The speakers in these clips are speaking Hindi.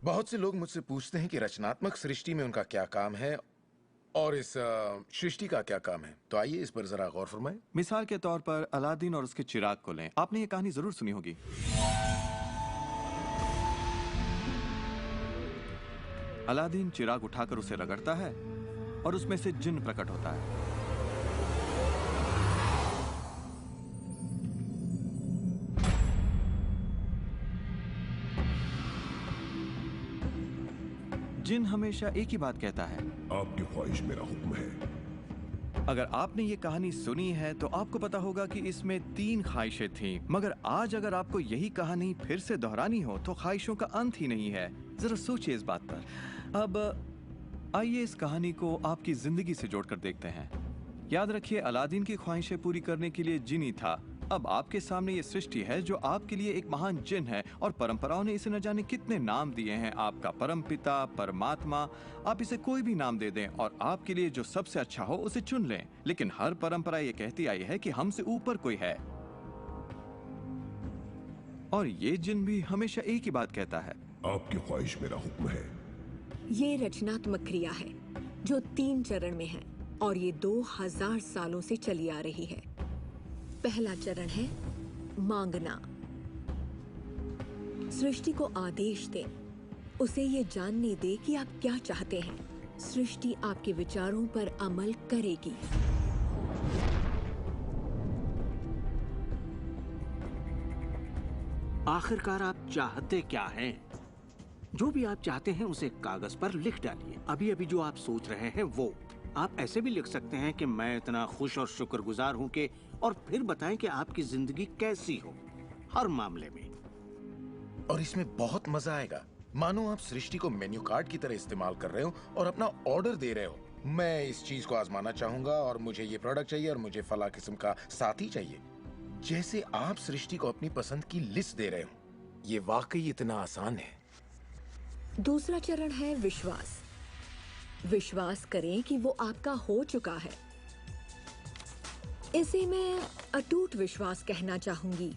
बहुत से लोग मुझसे पूछते हैं कि रचनात्मक सृष्टि में उनका क्या काम है और इस सृष्टि का क्या काम है। तो आइए इस पर जरा गौर फरमाएं। मिसाल के तौर पर अलादीन और उसके चिराग को लें। आपने ये कहानी जरूर सुनी होगी। अलादीन चिराग उठाकर उसे रगड़ता है और उसमें से जिन्न प्रकट होता है। जिन हमेशा एक ही बात कहता है, आपकी ख्वाहिश मेरा हुक्म है। अगर आपने ये कहानी सुनी है तो आपको पता होगा कि इसमें 3 ख्वाहिशें थीं, मगर आज अगर आपको यही कहानी फिर से दोहरानी हो तो ख्वाहिशों का अंत ही नहीं है। जरा सोचिए इस बात पर। अब आइए इस कहानी को आपकी जिंदगी से जोड़कर देखते हैं। याद रखिए, अलादीन की ख्वाहिशें पूरी करने के लिए जिनी था। अब आपके सामने ये सृष्टि है जो आपके लिए एक महान जिन है और परंपराओं ने इसे न जाने कितने नाम दिए हैं। आपका परमपिता, परमात्मा, आप इसे कोई भी नाम दे दें और आपके लिए जो सबसे अच्छा हो उसे चुन लें। लेकिन हर परंपरा ये कहती आई है कि हमसे ऊपर कोई है। और ये जिन भी हमेशा एक ही बात कहता है, आपकी ख्वाहिश मेरा हुक्म है। ये रचनात्मक क्रिया है जो 3 चरण में है और ये 2000 सालों से चली आ रही है। पहला चरण है मांगना। सृष्टि को आदेश दे, उसे ये जानने दे कि आप क्या चाहते हैं। सृष्टि आपके विचारों पर अमल करेगी। आखिरकार आप चाहते क्या हैं? जो भी आप चाहते हैं उसे कागज पर लिख डालिए। अभी अभी जो आप सोच रहे हैं वो आप ऐसे भी लिख सकते हैं कि मैं इतना खुश और शुक्रगुजार हूं कि, और फिर बताएं कि आपकी जिंदगी कैसी हो हर मामले में। और इसमें बहुत मजा आएगा। मानो आप सृष्टि को मेन्यू कार्ड की तरह इस्तेमाल कर रहे हो और अपना ऑर्डर दे रहे हो। मैं इस चीज को आजमाना चाहूंगा और मुझे ये प्रोडक्ट चाहिए और मुझे फला किस्म का साथी चाहिए। जैसे आप सृष्टि को अपनी पसंद की लिस्ट दे रहे हो। ये वाकई इतना आसान है। दूसरा चरण है विश्वास। विश्वास करें कि वो आपका हो चुका है। इसे मैं अटूट विश्वास कहना चाहूंगी।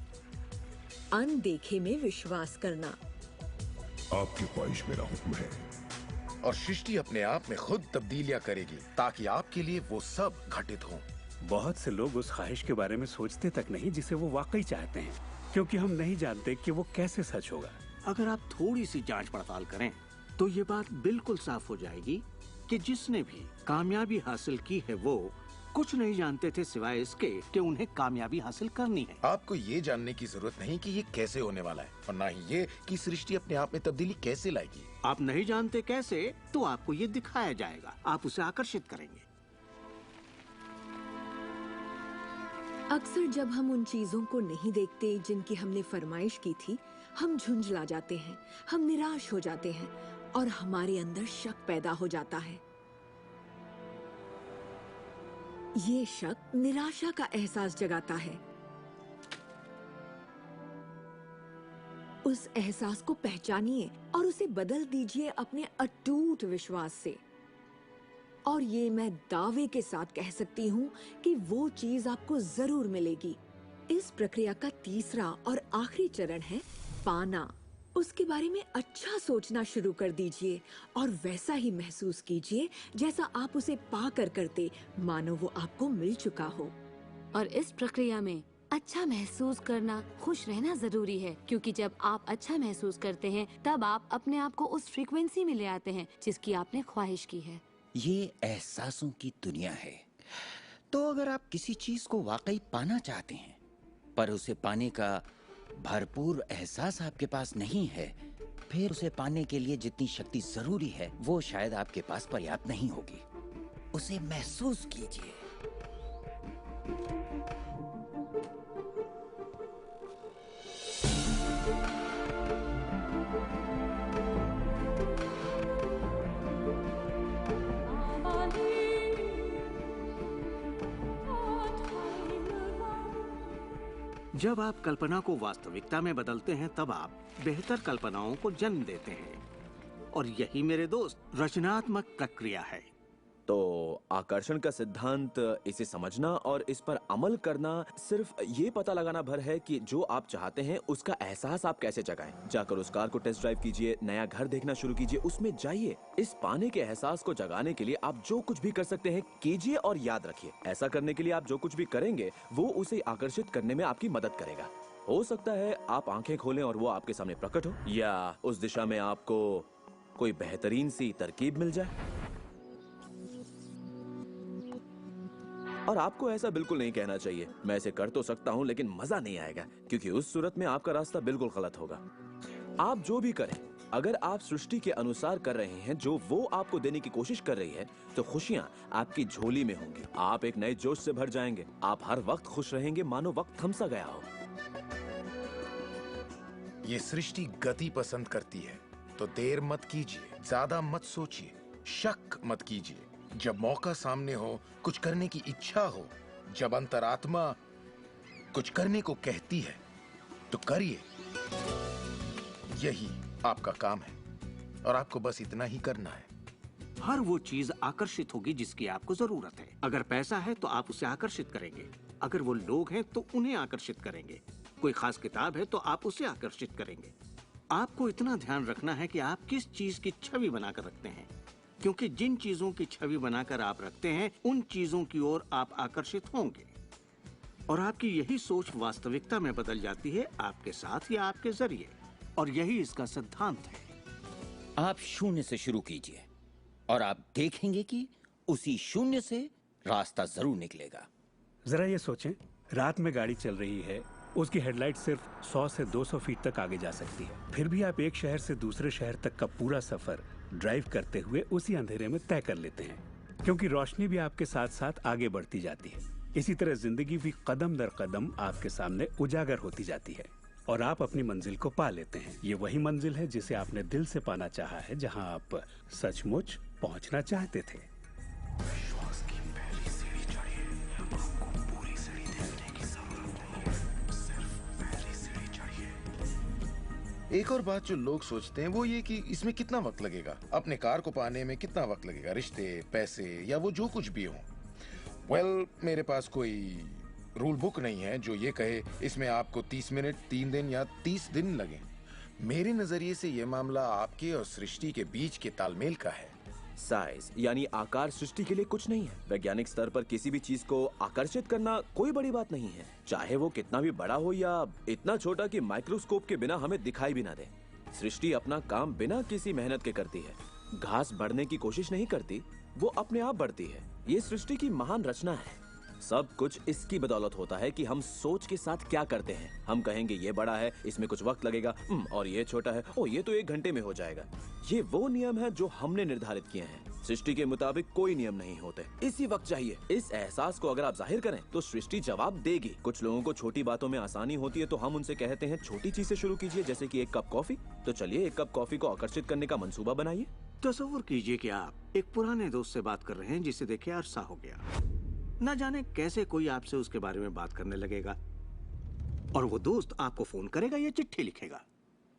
अनदेखे में विश्वास करना। आपकी ख्वाहिश मेरा हुक्म है। और सृष्टि अपने आप में खुद तब्दीलियां करेगी ताकि आपके लिए वो सब घटित हो। बहुत से लोग उस ख्वाहिश के बारे में सोचते तक नहीं जिसे वो वाकई चाहते हैं, क्योंकि हम नहीं जानते कि वो कैसे सच होगा। अगर आप थोड़ी सी जांच पड़ताल करें तो ये बात बिल्कुल साफ हो जाएगी कि जिसने भी कामयाबी हासिल की है वो कुछ नहीं जानते थे सिवाय इसके कि उन्हें कामयाबी हासिल करनी है। आपको ये जानने की जरूरत नहीं कि ये कैसे होने वाला है और ना ही ये कि सृष्टि अपने आप में तब्दीली कैसे लाएगी। आप नहीं जानते कैसे, तो आपको ये दिखाया जाएगा। आप उसे आकर्षित करेंगे। अक्सर जब हम उन चीजों को नहीं देखते जिनकी हमने फरमाइश की थी, हम झुंझला जाते हैं, हम निराश हो जाते हैं और हमारे अंदर शक पैदा हो जाता है। ये शक निराशा का एहसास जगाता है। उस एहसास को पहचानिए और उसे बदल दीजिए अपने अटूट विश्वास से। और ये मैं दावे के साथ कह सकती हूँ कि वो चीज आपको जरूर मिलेगी। इस प्रक्रिया का तीसरा और आखिरी चरण है पाना। उसके बारे में अच्छा सोचना शुरू कर दीजिए और वैसा ही महसूस कीजिए जैसा आप उसे पाकर करते, मानो वो आपको मिल चुका हो। और इस प्रक्रिया में अच्छा महसूस करना, खुश रहना जरूरी है, क्योंकि जब आप अच्छा महसूस करते हैं तब आप अपने आप को उस फ्रीक्वेंसी में ले आते हैं जिसकी आपने ख्वाहिश की है। ये एहसासों की दुनिया है। तो अगर आप किसी चीज को वाकई पाना चाहते हैं पर उसे पाने का भरपूर एहसास आपके पास नहीं है, फिर उसे पाने के लिए जितनी शक्ति जरूरी है वो शायद आपके पास पर्याप्त नहीं होगी। उसे महसूस कीजिए। जब आप कल्पना को वास्तविकता में बदलते हैं तब आप बेहतर कल्पनाओं को जन्म देते हैं। और यही मेरे दोस्त रचनात्मक प्रक्रिया है। तो आकर्षण का सिद्धांत, इसे समझना और इस पर अमल करना सिर्फ ये पता लगाना भर है कि जो आप चाहते हैं उसका एहसास आप कैसे जगाएं। जाकर उस कार को टेस्ट ड्राइव कीजिए, नया घर देखना शुरू कीजिए, उसमें जाइए। इस पाने के एहसास को जगाने के लिए आप जो कुछ भी कर सकते हैं कीजिए और याद रखिए, ऐसा करने के लिए आप जो कुछ भी करेंगे वो उसे आकर्षित करने में आपकी मदद करेगा। हो सकता है आप आंखें खोलें और वो आपके सामने प्रकट हो, या उस दिशा में आपको कोई बेहतरीन सी तरकीब मिल जाए। और आपको ऐसा बिल्कुल नहीं कहना चाहिए, मैं इसे कर तो सकता हूं लेकिन मजा नहीं आएगा, क्योंकि उस सूरत में आपका रास्ता बिल्कुल गलत होगा। आप जो भी करें, अगर आप सृष्टि के अनुसार कर रहे हैं जो वो आपको देने की कोशिश कर रही है, तो खुशियां आपकी झोली में होंगी। आप एक नए जोश से भर जाएंगे। आप हर वक्त खुश रहेंगे मानो वक्त थम सा गया हो। ये सृष्टि गति पसंद करती है, तो देर मत कीजिए, ज्यादा मत सोचिए, शक मत कीजिए। जब मौका सामने हो, कुछ करने की इच्छा हो, जब अंतरात्मा कुछ करने को कहती है, तो करिए। यही आपका काम है और आपको बस इतना ही करना है। हर वो चीज आकर्षित होगी जिसकी आपको जरूरत है। अगर पैसा है तो आप उसे आकर्षित करेंगे, अगर वो लोग हैं तो उन्हें आकर्षित करेंगे, कोई खास किताब है तो आप उसे आकर्षित करेंगे। आपको इतना ध्यान रखना है कि आप किस चीज की छवि बनाकर रखते हैं, क्योंकि जिन चीजों की छवि बनाकर आप रखते हैं उन चीजों की ओर आप आकर्षित होंगे, और आपकी यही सोच वास्तविकता में बदल जाती है, आपके साथ या आपके जरिए। और यही इसका सिद्धांत है। आप शून्य से शुरू कीजिए और आप देखेंगे कि उसी शून्य से रास्ता जरूर निकलेगा। जरा ये सोचें, रात में गाड़ी चल रही है, उसकी हेडलाइट सिर्फ 100 से 200 फीट तक आगे जा सकती है, फिर भी आप एक शहर से दूसरे शहर तक का पूरा सफर ड्राइव करते हुए उसी अंधेरे में तय कर लेते हैं, क्योंकि रोशनी भी आपके साथ साथ आगे बढ़ती जाती है। इसी तरह जिंदगी भी कदम दर कदम आपके सामने उजागर होती जाती है और आप अपनी मंजिल को पा लेते हैं। ये वही मंजिल है जिसे आपने दिल से पाना चाहा है, जहां आप सचमुच पहुंचना चाहते थे। विश्वास की पहली सीढ़ी चढ़िए, आपको पूरी सीढ़ी देखने की जरूरत नहीं है, सिर्फ पहली सीढ़ी चढ़िए। एक और बात जो लोग सोचते हैं वो ये कि इसमें कितना वक्त लगेगा, अपने कार को पाने में कितना वक्त लगेगा, रिश्ते, पैसे या वो जो कुछ भी हो। वेल, मेरे पास कोई रूल बुक नहीं है जो ये कहे इसमें आपको 30 मिनट, 3 दिन या 30 दिन लगे। मेरे नजरिए से ये मामला आपके और सृष्टि के बीच के तालमेल का है। साइज यानी आकार सृष्टि के लिए कुछ नहीं है। वैज्ञानिक स्तर पर किसी भी चीज को आकर्षित करना कोई बड़ी बात नहीं है, चाहे वो कितना भी बड़ा हो या इतना छोटा कि माइक्रोस्कोप के बिना हमें दिखाई भी ना दे। सृष्टि अपना काम बिना किसी मेहनत के करती है। घास बढ़ने की कोशिश नहीं करती, वो अपने आप बढ़ती है। ये सृष्टि की महान रचना है। सब कुछ इसकी बदौलत होता है कि हम सोच के साथ क्या करते हैं। हम कहेंगे ये बड़ा है, इसमें कुछ वक्त लगेगा, और ये छोटा है, ओ ये तो 1 घंटे में हो जाएगा। ये वो नियम है जो हमने निर्धारित किए हैं। सृष्टि के मुताबिक कोई नियम नहीं होते, इसी वक्त चाहिए। इस एहसास को अगर आप जाहिर करें तो सृष्टि जवाब देगी। कुछ लोगों को छोटी बातों में आसानी होती है, तो हम उनसे कहते हैं छोटी चीज से शुरू कीजिए, जैसे कि 1 कप कॉफी। तो चलिए 1 कप कॉफी को आकर्षित करने का मंसूबा बनाइए। तस्वीर कीजिए कि आप एक पुराने दोस्त से बात कर रहे हैं जिसे देखे अरसा हो गया। न जाने कैसे कोई आपसे उसके बारे में बात करने लगेगा, और वो दोस्त आपको फोन करेगा या चिट्ठी लिखेगा।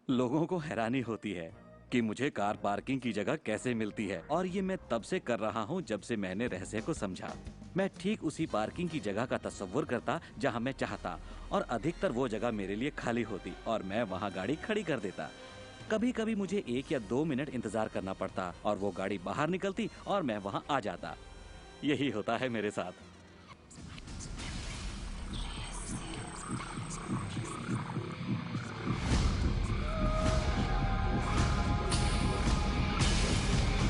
लोगों को हैरानी होती है कि मुझे कार पार्किंग की जगह कैसे मिलती है, और ये मैं तब से कर रहा हूँ जब से मैंने रहस्य को समझा। मैं ठीक उसी पार्किंग की जगह का तस्वुर करता जहाँ मैं चाहता, और अधिकतर वो जगह मेरे लिए खाली होती और मैं वहाँ गाड़ी खड़ी कर देता। कभी कभी मुझे 1 या 2 मिनट इंतजार करना पड़ता और वो गाड़ी बाहर निकलती और मैं वहाँ आ जाता। यही होता है मेरे साथ।